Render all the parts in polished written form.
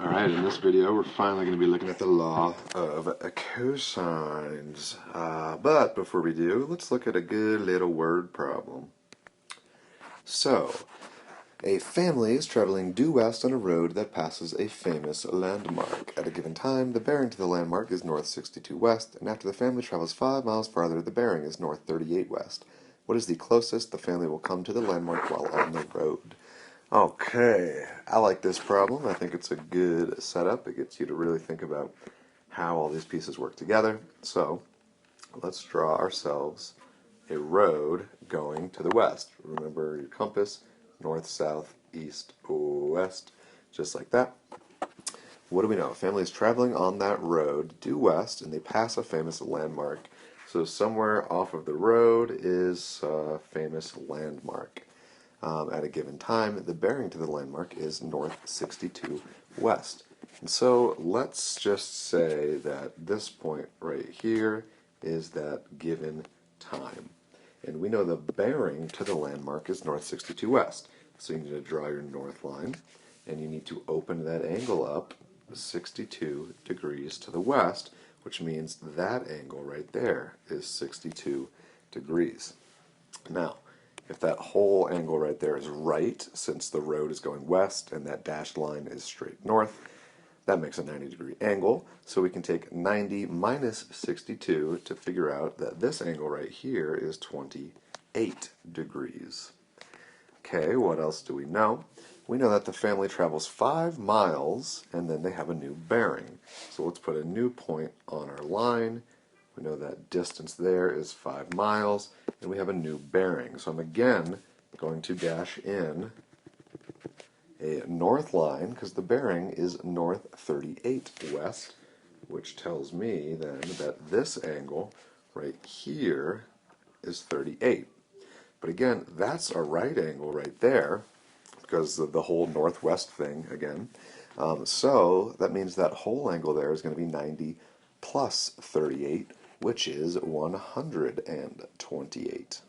Alright, in this video we're finally going to be looking at the law of cosines. But before we do, let's look at a good little word problem. So, a family is traveling due west on a road that passes a famous landmark. At a given time, the bearing to the landmark is north 62 west, and after the family travels 5 miles farther, the bearing is north 38 west. What is the closest the family will come to the landmark while on the road? Okay, I like this problem. I think it's a good setup. It gets you to really think about how all these pieces work together. So, let's draw ourselves a road going to the west. Remember your compass, north, south, east, west, just like that. What do we know? A family is traveling on that road due west, and they pass a famous landmark. So somewhere off of the road is a famous landmark. At a given time, the bearing to the landmark is north 62 west. And so let's just say that this point right here is that given time. And we know the bearing to the landmark is north 62 west. So you need to draw your north line, and you need to open that angle up 62 degrees to the west, which means that angle right there is 62 degrees. Now, if that whole angle right there is right, since the road is going west and that dashed line is straight north, that makes a 90-degree angle. So we can take 90 minus 62 to figure out that this angle right here is 28 degrees. Okay, what else do we know? We know that the family travels 5 miles and then they have a new bearing. So let's put a new point on our line. We know that distance there is 5 miles, and we have a new bearing. So I'm again going to dash in a north line, because the bearing is north 38 west, which tells me then that this angle right here is 38. But again, that's a right angle right there, because of the whole northwest thing again. So that means that whole angle there is going to be 90 plus 38, which is 128.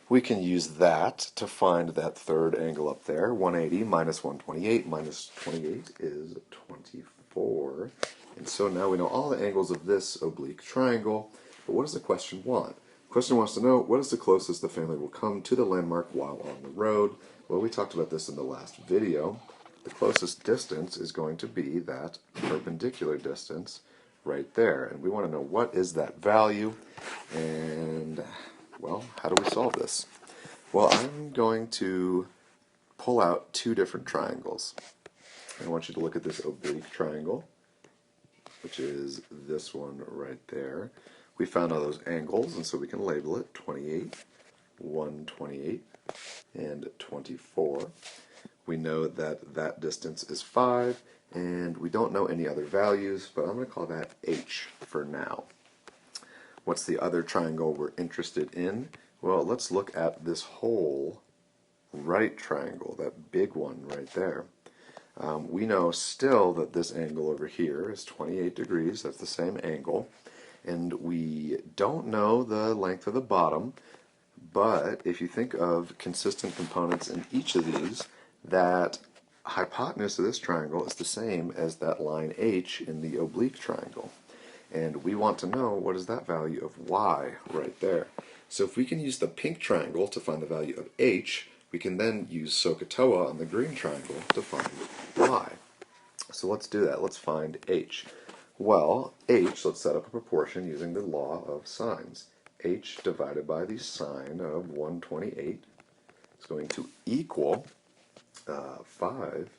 We can use that to find that third angle up there. 180 minus 128 minus 28 is 24. And so now we know all the angles of this oblique triangle. But what does the question want? The question wants to know, what is the closest the family will come to the landmark while on the road? Well, we talked about this in the last video. The closest distance is going to be that perpendicular distance right there, and we want to know what is that value, and well, how do we solve this? Well, I'm going to pull out two different triangles. I want you to look at this oblique triangle, which is this one right there. We found all those angles, and so we can label it 28, 128, and 24. We know that that distance is 5, and we don't know any other values, but I'm going to call that H for now. What's the other triangle we're interested in? Well, let's look at this whole right triangle, that big one right there. We know still that this angle over here is 28 degrees, that's the same angle, and we don't know the length of the bottom, but if you think of consistent components in each of these, that hypotenuse of this triangle is the same as that line H in the oblique triangle. And we want to know what is that value of y right there. So if we can use the pink triangle to find the value of H, we can then use SOHCAHTOA on the green triangle to find y. So let's do that. Let's find H. Well, H, let's set up a proportion using the law of sines. H divided by the sine of 128 is going to equal 5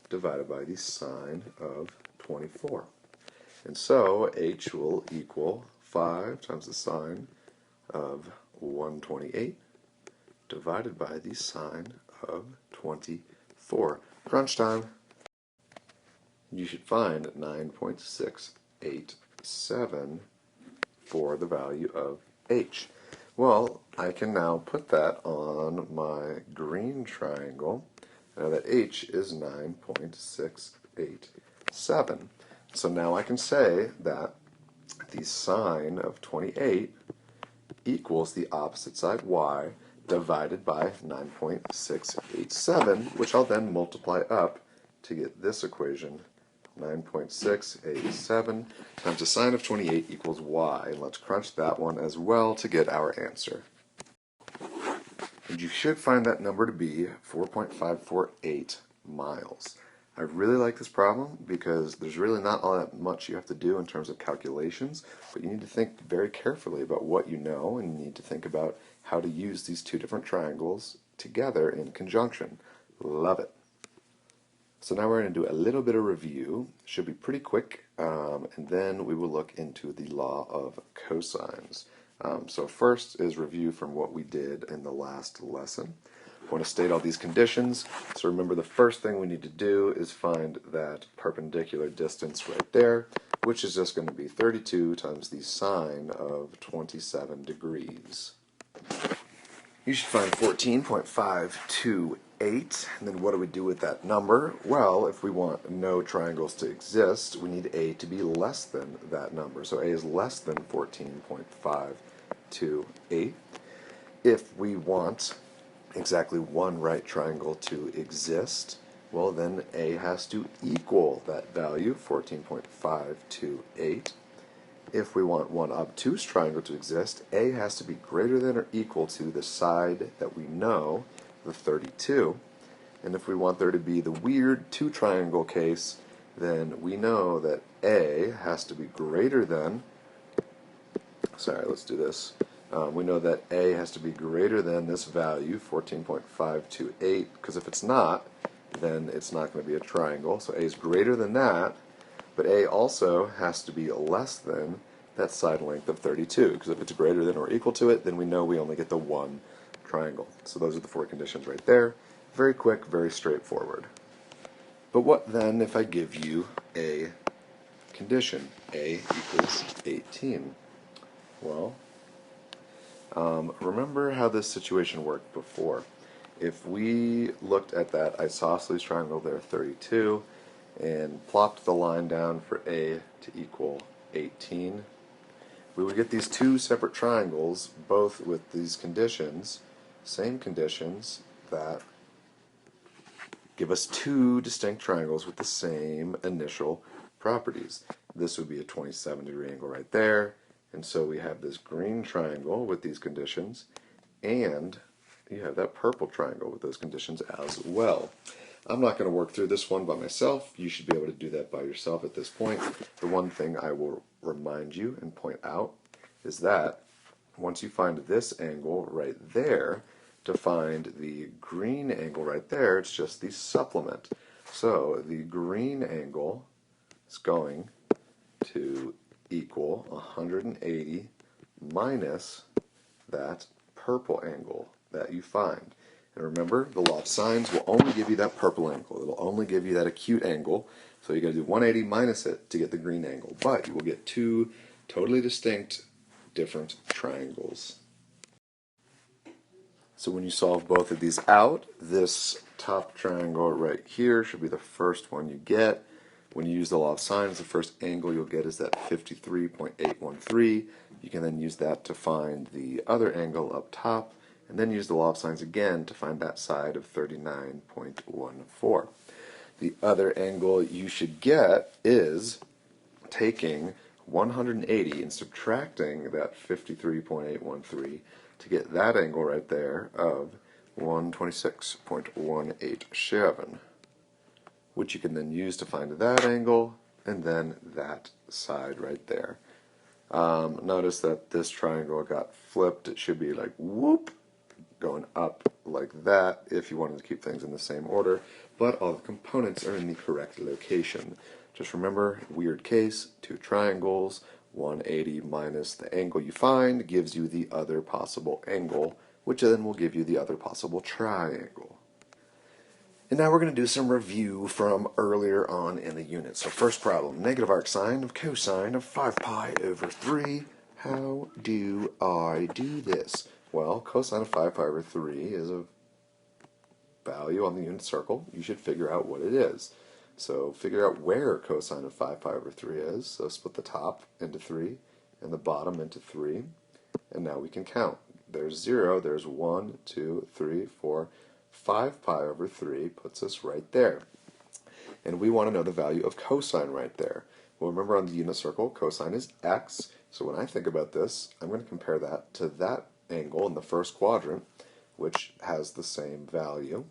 divided by the sine of 24. And so H will equal 5 times the sine of 128 divided by the sine of 24. Crunch time. You should find 9.687 for the value of H. Well, I can now put that on my green triangle. Now that H is 9.687. So now I can say that the sine of 28 equals the opposite side y divided by 9.687, which I'll then multiply up to get this equation. 9.687 times the sine of 28 equals y. And let's crunch that one as well to get our answer. And you should find that number to be 4.548 miles. I really like this problem because there's really not all that much you have to do in terms of calculations, but you need to think very carefully about what you know, and you need to think about how to use these two different triangles together in conjunction. Love it. So now we're going to do a little bit of review. Should be pretty quick, and then we will look into the law of cosines. So first is review from what we did in the last lesson. I want to state all these conditions. So remember, the first thing we need to do is find that perpendicular distance right there, which is just going to be 32 times the sine of 27 degrees. You should find 14.528, and then what do we do with that number? Well, if we want no triangles to exist, we need A to be less than that number. So A is less than 14.528. If we want exactly one right triangle to exist, well, then A has to equal that value, 14.528. If we want one obtuse triangle to exist, A has to be greater than or equal to the side that we know, the 32. And if we want there to be the weird two triangle case, then we know that A has to be greater than, we know that A has to be greater than this value, 14.528, because if it's not, then it's not going to be a triangle. So A is greater than that, but A also has to be less than that side length of 32, because if it's greater than or equal to it, then we know we only get the one triangle. So those are the four conditions right there. Very quick, very straightforward. But what then if I give you a condition? A equals 18. Well, remember how this situation worked before. If we looked at that isosceles triangle there, 32, and plopped the line down for A to equal 18, we would get these two separate triangles, both with these conditions, same conditions, that give us two distinct triangles with the same initial properties. This would be a 27-degree angle right there, and so we have this green triangle with these conditions, and you have that purple triangle with those conditions as well. I'm not going to work through this one by myself. You should be able to do that by yourself at this point. The one thing I will remind you and point out is that once you find this angle right there, to find the green angle right there, it's just the supplement. So the green angle is going to equal 180 minus that purple angle that you find. And remember, the law of sines will only give you that purple angle. It will only give you that acute angle. So you got to do 180 minus it to get the green angle. But you will get two totally distinct, different triangles. So when you solve both of these out, this top triangle right here should be the first one you get. When you use the law of sines, the first angle you'll get is that 53.813. You can then use that to find the other angle up top, and then use the law of sines again to find that side of 39.14. The other angle you should get is taking 180 and subtracting that 53.813 to get that angle right there of 126.187, which you can then use to find that angle and then that side right there. Notice that this triangle got flipped. It should be like whoop, going up like that if you wanted to keep things in the same order, but all the components are in the correct location. Just remember, weird case, two triangles, 180 minus the angle you find gives you the other possible angle, which then will give you the other possible triangle. And now we're going to do some review from earlier on in the unit. So first problem, negative arc sine of cosine of 5 pi over 3. How do I do this? Well, cosine of 5 pi over 3 is a value on the unit circle. You should figure out what it is. So figure out where cosine of 5 pi over 3 is. So split the top into 3 and the bottom into 3. And now we can count. There's 0, there's 1, 2, 3, 4, 5 pi over 3 puts us right there. and we want to know the value of cosine right there. Well, remember on the unit circle, cosine is x, so when I think about this, I'm going to compare that to that angle in the first quadrant, which has the same value.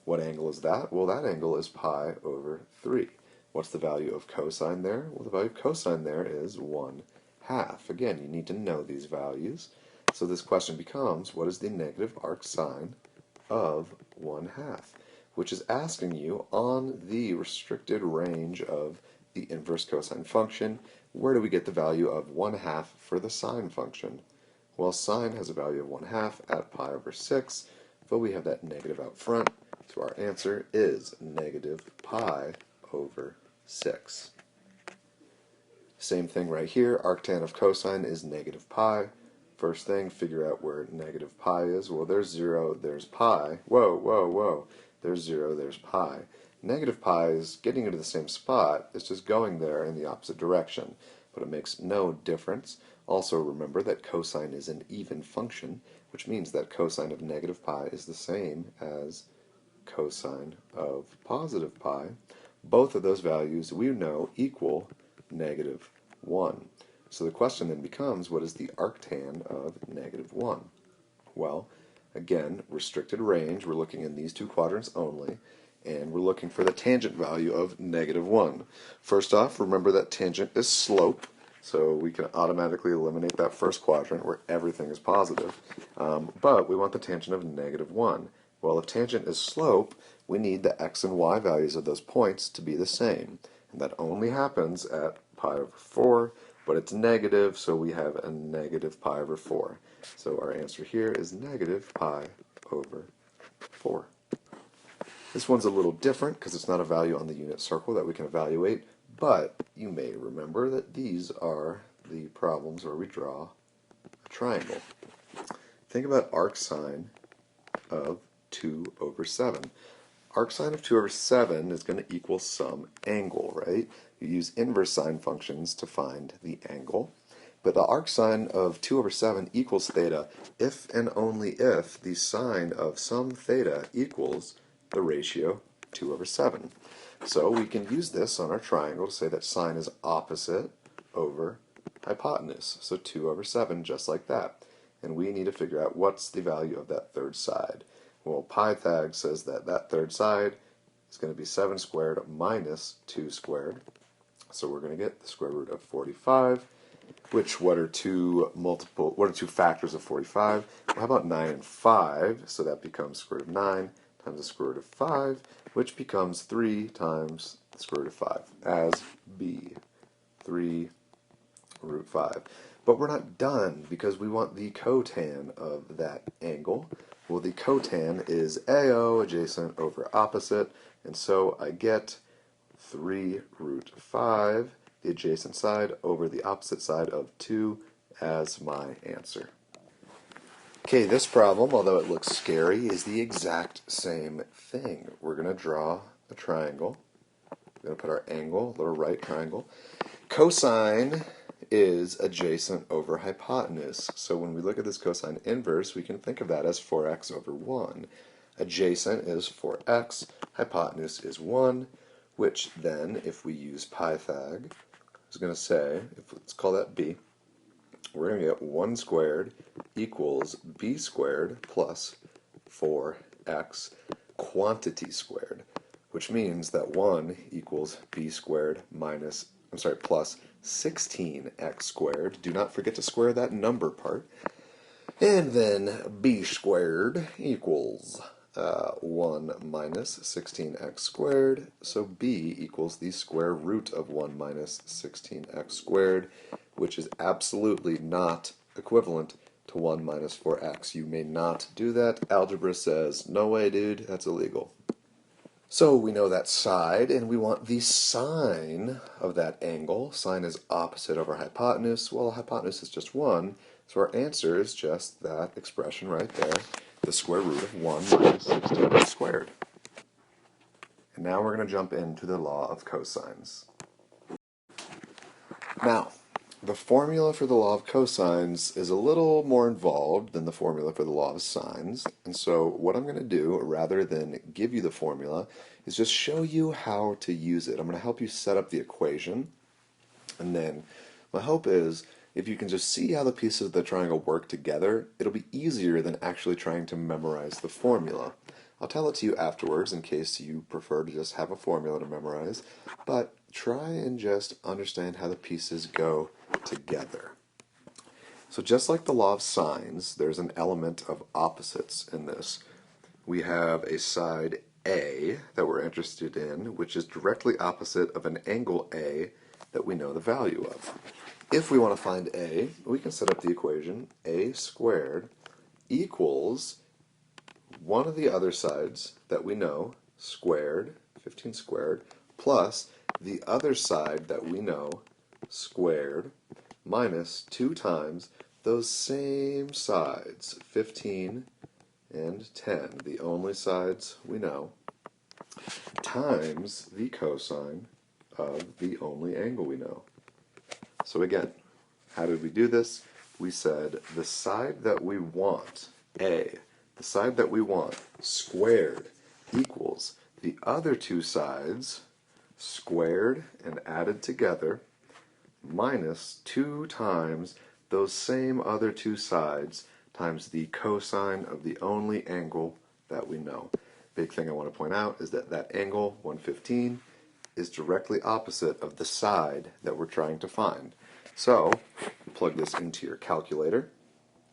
What angle is that? Well, that angle is pi over 3. What's the value of cosine there? Well, the value of cosine there is 1/2. Again, you need to know these values. So this question becomes, what is the negative arc sine of 1/2? Which is asking you, on the restricted range of the inverse cosine function, where do we get the value of 1/2 for the sine function? Well, sine has a value of 1/2 at pi over 6, but we have that negative out front, so our answer is negative pi over 6. Same thing right here, arctan of cosine is negative pi. First thing, figure out where negative pi is. Well, there's 0, there's pi. Whoa, whoa, whoa. There's 0, there's pi. Negative pi is getting into the same spot, it's just going there in the opposite direction, but it makes no difference. Also remember that cosine is an even function, which means that cosine of negative pi is the same as cosine of positive pi. Both of those values we know equal negative 1. So the question then becomes, what is the arctan of negative 1? Well, again, restricted range, we're looking in these two quadrants only, and we're looking for the tangent value of negative 1. First off, remember that tangent is slope, so we can automatically eliminate that first quadrant where everything is positive, but we want the tangent of negative 1. Well, if tangent is slope, we need the x and y values of those points to be the same, and that only happens at pi over 4, but it's negative, so we have a negative pi over 4. So our answer here is negative pi over 4. This one's a little different because it's not a value on the unit circle that we can evaluate, but you may remember that these are the problems where we draw a triangle. Think about arcsine of 2 over 7. Arcsine of 2 over 7 is going to equal some angle, right? You use inverse sine functions to find the angle. But the arcsine of 2 over 7 equals theta if and only if the sine of some theta equals the ratio 2 over 7. So we can use this on our triangle to say that sine is opposite over hypotenuse. So 2 over 7, just like that. And we need to figure out what's the value of that third side. Well, Pythag says that that third side is going to be 7 squared minus 2 squared. So we're going to get the square root of 45, which what are two factors of 45? Well, how about 9 and 5? So that becomes square root of 9 times the square root of 5, which becomes 3 times the square root of 5, as B, 3 root 5. But we're not done, because we want the cotan of that angle. Well, the cotan is AO, adjacent over opposite, and so I get 3 root 5, the adjacent side, over the opposite side of 2 as my answer. Okay, this problem, although it looks scary, is the exact same thing. We're going to draw a triangle. We're going to put our angle, little right triangle. Cosine is adjacent over hypotenuse. So when we look at this cosine inverse, we can think of that as 4x over 1. Adjacent is 4x, hypotenuse is 1, which then, if we use Pythag, is going to say, let's call that b, we're going to get 1 squared equals b squared plus 4x quantity squared, which means that 1 equals b squared plus 16x squared. Do not forget to square that number part. And then b squared equals 1 minus 16x squared. So b equals the square root of 1 minus 16x squared, which is absolutely not equivalent to 1 minus 4x. You may not do that. Algebra says, no way, dude, that's illegal. So we know that side, and we want the sine of that angle. Sine is opposite over hypotenuse. Well, hypotenuse is just 1, so our answer is just that expression right there, the square root of 1 minus 16 squared. And now we're going to jump into the law of cosines. Now, The formula for the law of cosines is a little more involved than the formula for the law of sines, and so what I'm going to do, rather than give you the formula, is just show you how to use it. I'm going to help you set up the equation, and then my hope is if you can just see how the pieces of the triangle work together, it'll be easier than actually trying to memorize the formula. I'll tell it to you afterwards in case you prefer to just have a formula to memorize, but try and just understand how the pieces go together. So just like the law of sines, there's an element of opposites in this. We have a side A that we're interested in, which is directly opposite of an angle A that we know the value of. If we want to find A, we can set up the equation A squared equals one of the other sides that we know, squared, 15 squared, plus the other side that we know, squared, minus 2 times those same sides, 15 and 10, the only sides we know, times the cosine of the only angle we know. So again, how did we do this? We said the side that we want, A, the side that we want, squared, equals the other two sides, squared and added together, minus 2 times those same other two sides times the cosine of the only angle that we know. Big thing I want to point out is that that angle, 115, is directly opposite of the side that we're trying to find. So, plug this into your calculator.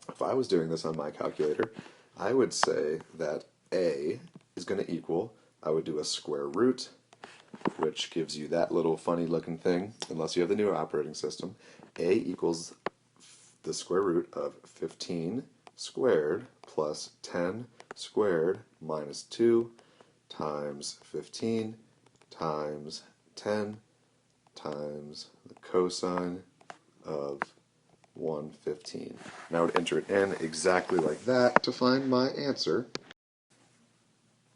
If I was doing this on my calculator, I would say that A is going to equal, I would do a square root, which gives you that little funny looking thing, unless you have the new operating system. A equals the square root of 15 squared plus 10 squared minus 2 times 15 times 10 times the cosine of 115. Now I would enter it in exactly like that to find my answer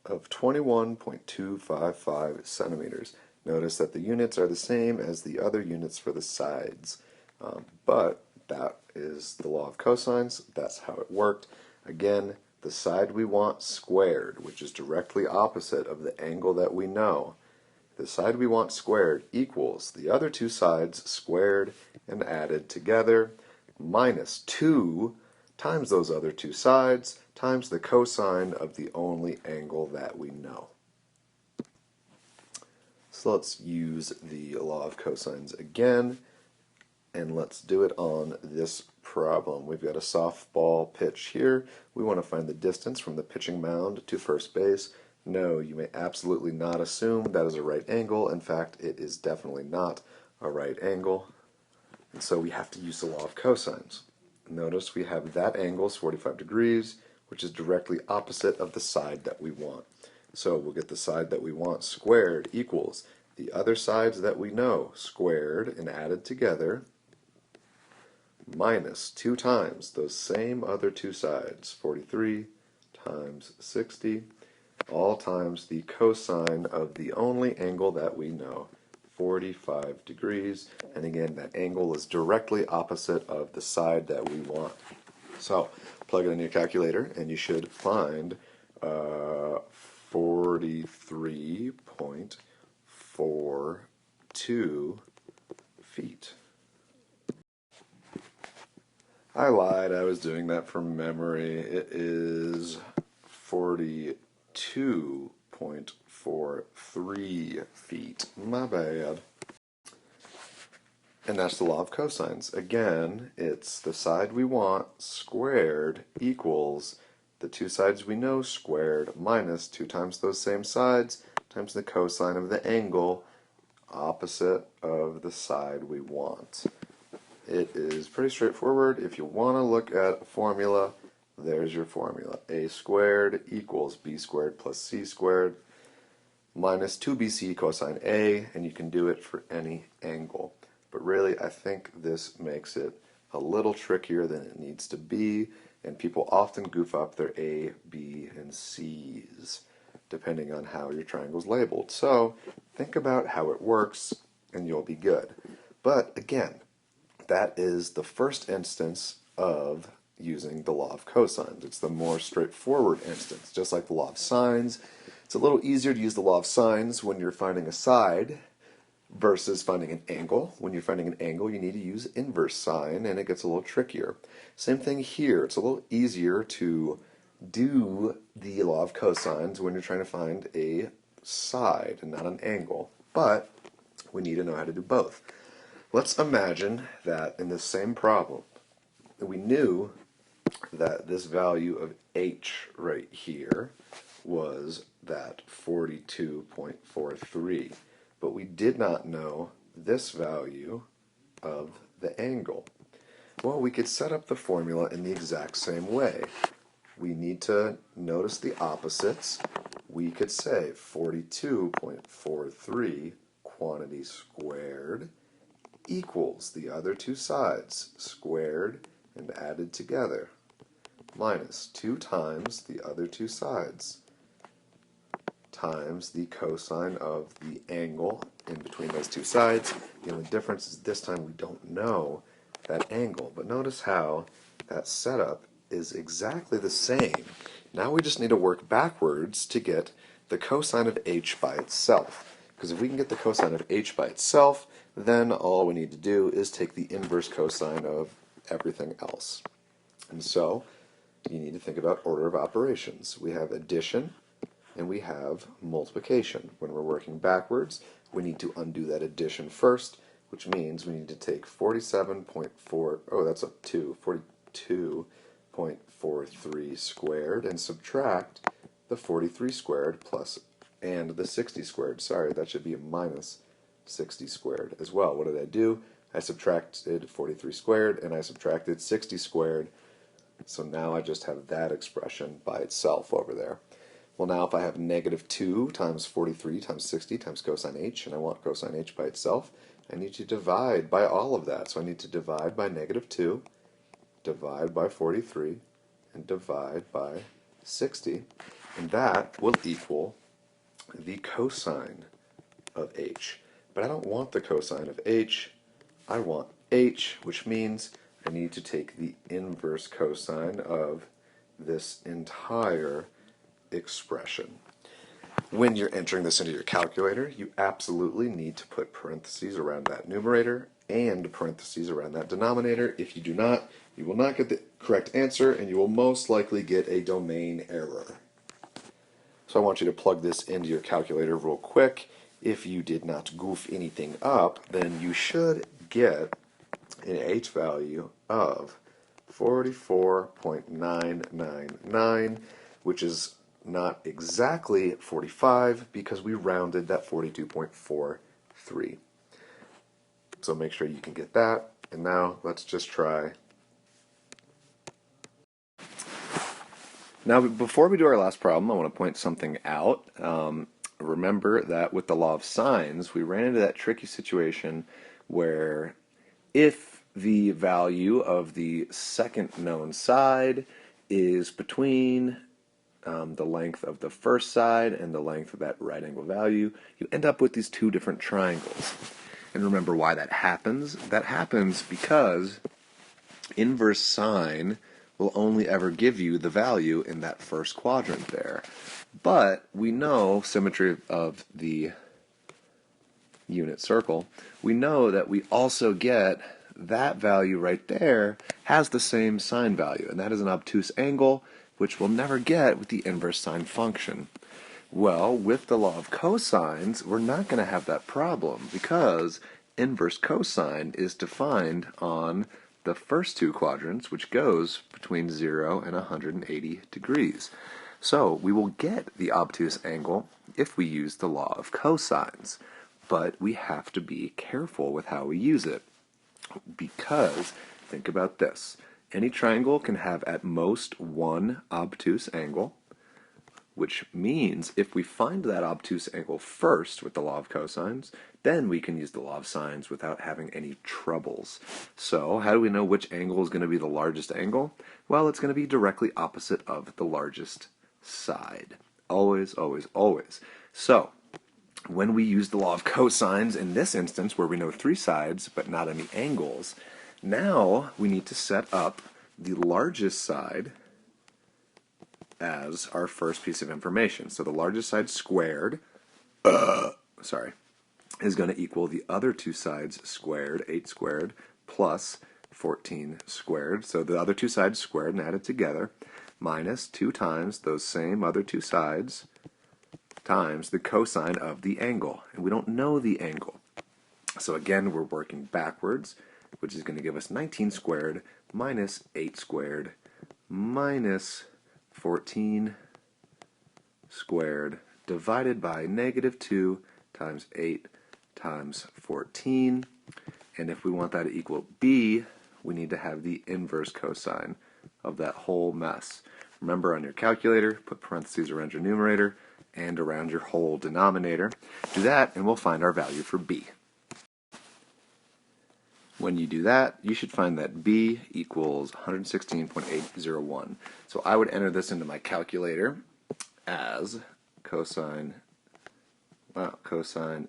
of 21.255 centimeters. Notice that the units are the same as the other units for the sides, but that is the law of cosines. That's how it worked. Again, the side we want squared, which is directly opposite of the angle that we know. The side we want squared equals the other two sides squared and added together minus 2 times those other two sides times the cosine of the only angle that we know. So let's use the law of cosines again, and let's do it on this problem. We've got a softball pitch here. We want to find the distance from the pitching mound to first base. No, you may absolutely not assume that is a right angle. In fact, it is definitely not a right angle. And so we have to use the law of cosines. Notice we have that angle is 45 degrees, which is directly opposite of the side that we want. So we'll get the side that we want squared equals the other sides that we know squared and added together minus 2 times those same other two sides, 43 times 60, all times the cosine of the only angle that we know, 45 degrees, and again that angle is directly opposite of the side that we want. So plug it in your calculator and you should find 43.42 feet. I lied, I was doing that from memory. It is 42.43 feet. My bad. And that's the law of cosines. Again, it's the side we want squared equals the two sides we know squared minus 2 times those same sides times the cosine of the angle opposite of the side we want. It is pretty straightforward. If you want to look at a formula, there's your formula. A squared equals b squared plus c squared minus 2bc cosine A, and you can do it for any angle. But really, I think this makes it a little trickier than it needs to be, and people often goof up their A, B, and C's, depending on how your triangle's labeled. So think about how it works, and you'll be good. But again, that is the first instance of using the law of cosines. It's the more straightforward instance. Just like the law of sines, it's a little easier to use the law of sines when you're finding a side versus finding an angle. When you're finding an angle, you need to use inverse sine, and it gets a little trickier. Same thing here. It's a little easier to do the law of cosines when you're trying to find a side and not an angle, but we need to know how to do both. Let's imagine that in this same problem, we knew that this value of h right here was that 42.43, but we did not know this value of the angle. Well, we could set up the formula in the exact same way. We need to notice the opposites. We could say 42.43 quantity squared equals the other two sides squared and added together minus 2 times the other two sides times the cosine of the angle in between those two sides. The only difference is this time we don't know that angle, but notice how that setup is exactly the same. Now we just need to work backwards to get the cosine of h by itself, because if we can get the cosine of h by itself, then all we need to do is take the inverse cosine of everything else. And so you need to think about order of operations. We have addition and we have multiplication. When we're working backwards, we need to undo that addition first, which means we need to take 47.4, oh, that's a 2, 42.43 squared, and subtract the 43 squared plus, and the 60 squared. Sorry, that should be a minus 60 squared as well. What did I do? I subtracted 43 squared, and I subtracted 60 squared. So now I just have that expression by itself over there. Well, now if I have negative 2 times 43 times 60 times cosine h, and I want cosine h by itself, I need to divide by all of that. So I need to divide by negative 2, divide by 43, and divide by 60. And that will equal the cosine of h. But I don't want the cosine of h. I want h, which means I need to take the inverse cosine of this entire expression. When you're entering this into your calculator, you absolutely need to put parentheses around that numerator and parentheses around that denominator. If you do not, you will not get the correct answer, and you will most likely get a domain error. So I want you to plug this into your calculator real quick. If you did not goof anything up, then you should get an h value of 44.999, which is not exactly 45 because we rounded that 42.43. So make sure you can get that. And now let's just try. Now, before we do our last problem, I want to point something out. Remember that with the law of sines, we ran into that tricky situation where if the value of the second known side is between the length of the first side and the length of that right angle value, you end up with these two different triangles. And remember why that happens? That happens because inverse sine will only ever give you the value in that first quadrant there. But we know symmetry of the unit circle. We know that we also get that value right there has the same sine value, and that is an obtuse angle, which we'll never get with the inverse sine function. Well, with the law of cosines, we're not going to have that problem because inverse cosine is defined on the first two quadrants, which goes between 0 and 180 degrees. So we will get the obtuse angle if we use the law of cosines, but we have to be careful with how we use it because, think about this, any triangle can have at most one obtuse angle, which means if we find that obtuse angle first with the law of cosines, then we can use the law of sines without having any troubles. So how do we know which angle is going to be the largest angle? Well, it's going to be directly opposite of the largest side. Always, always, always. So when we use the law of cosines in this instance where we know three sides but not any angles, Now we need to set up the largest side as our first piece of information. So the largest side squared, is going to equal the other two sides squared, 8 squared, plus 14 squared. So the other two sides squared and added together, minus 2 times those same other two sides times the cosine of the angle. And we don't know the angle. So again, we're working backwards, which is going to give us 19 squared minus 8 squared minus 14 squared divided by negative 2 times 8 times 14. And if we want that to equal b, we need to have the inverse cosine of that whole mess. Remember, on your calculator, put parentheses around your numerator and around your whole denominator. Do that, and we'll find our value for b. When you do that, you should find that b equals 116.801. So I would enter this into my calculator as cosine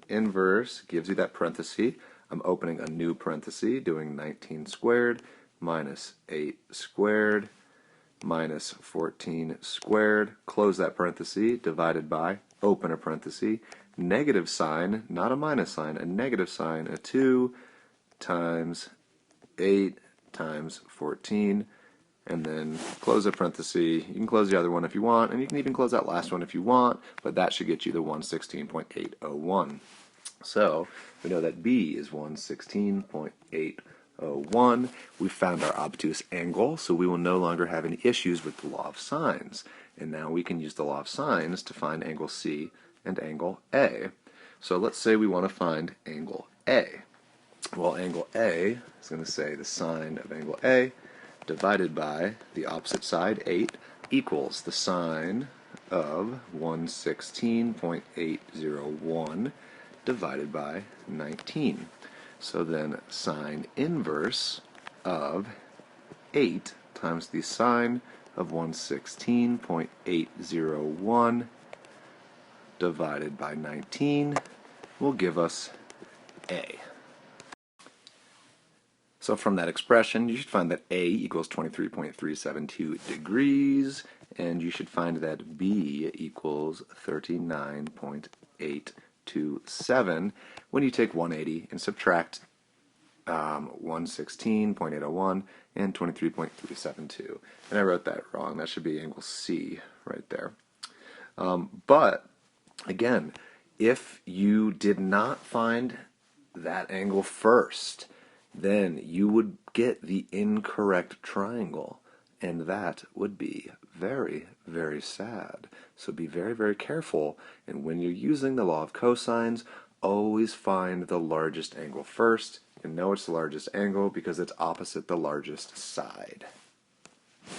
inverse gives you that parenthesis. I'm opening a new parenthesis, doing 19 squared minus 8 squared minus 14 squared, close that parenthesis, divided by, open a parenthesis, negative sign, not a minus sign, a negative sign, a 2 times 8 times 14, and then close a parenthesis. You can close the other one if you want, and you can even close that last one if you want, but that should get you the 116.801. So we know that b is 116.801. We found our obtuse angle, so we will no longer have any issues with the law of sines. And now we can use the law of sines to find angle C and angle A. So let's say we want to find angle A. Well, angle A is going to say the sine of angle A divided by the opposite side, 8, equals the sine of 116.801 divided by 19. So then sine inverse of 8 times the sine of 116.801 divided by 19 will give us A. So from that expression, you should find that A equals 23.372 degrees, and you should find that B equals 39.827 when you take 180 and subtract 116.801 and 23.372. And I wrote that wrong. That should be angle C right there. But, again, if you did not find that angle first, then you would get the incorrect triangle, and that would be very, very sad. So be very, very careful, and when you're using the law of cosines, always find the largest angle first. You know it's the largest angle because it's opposite the largest side.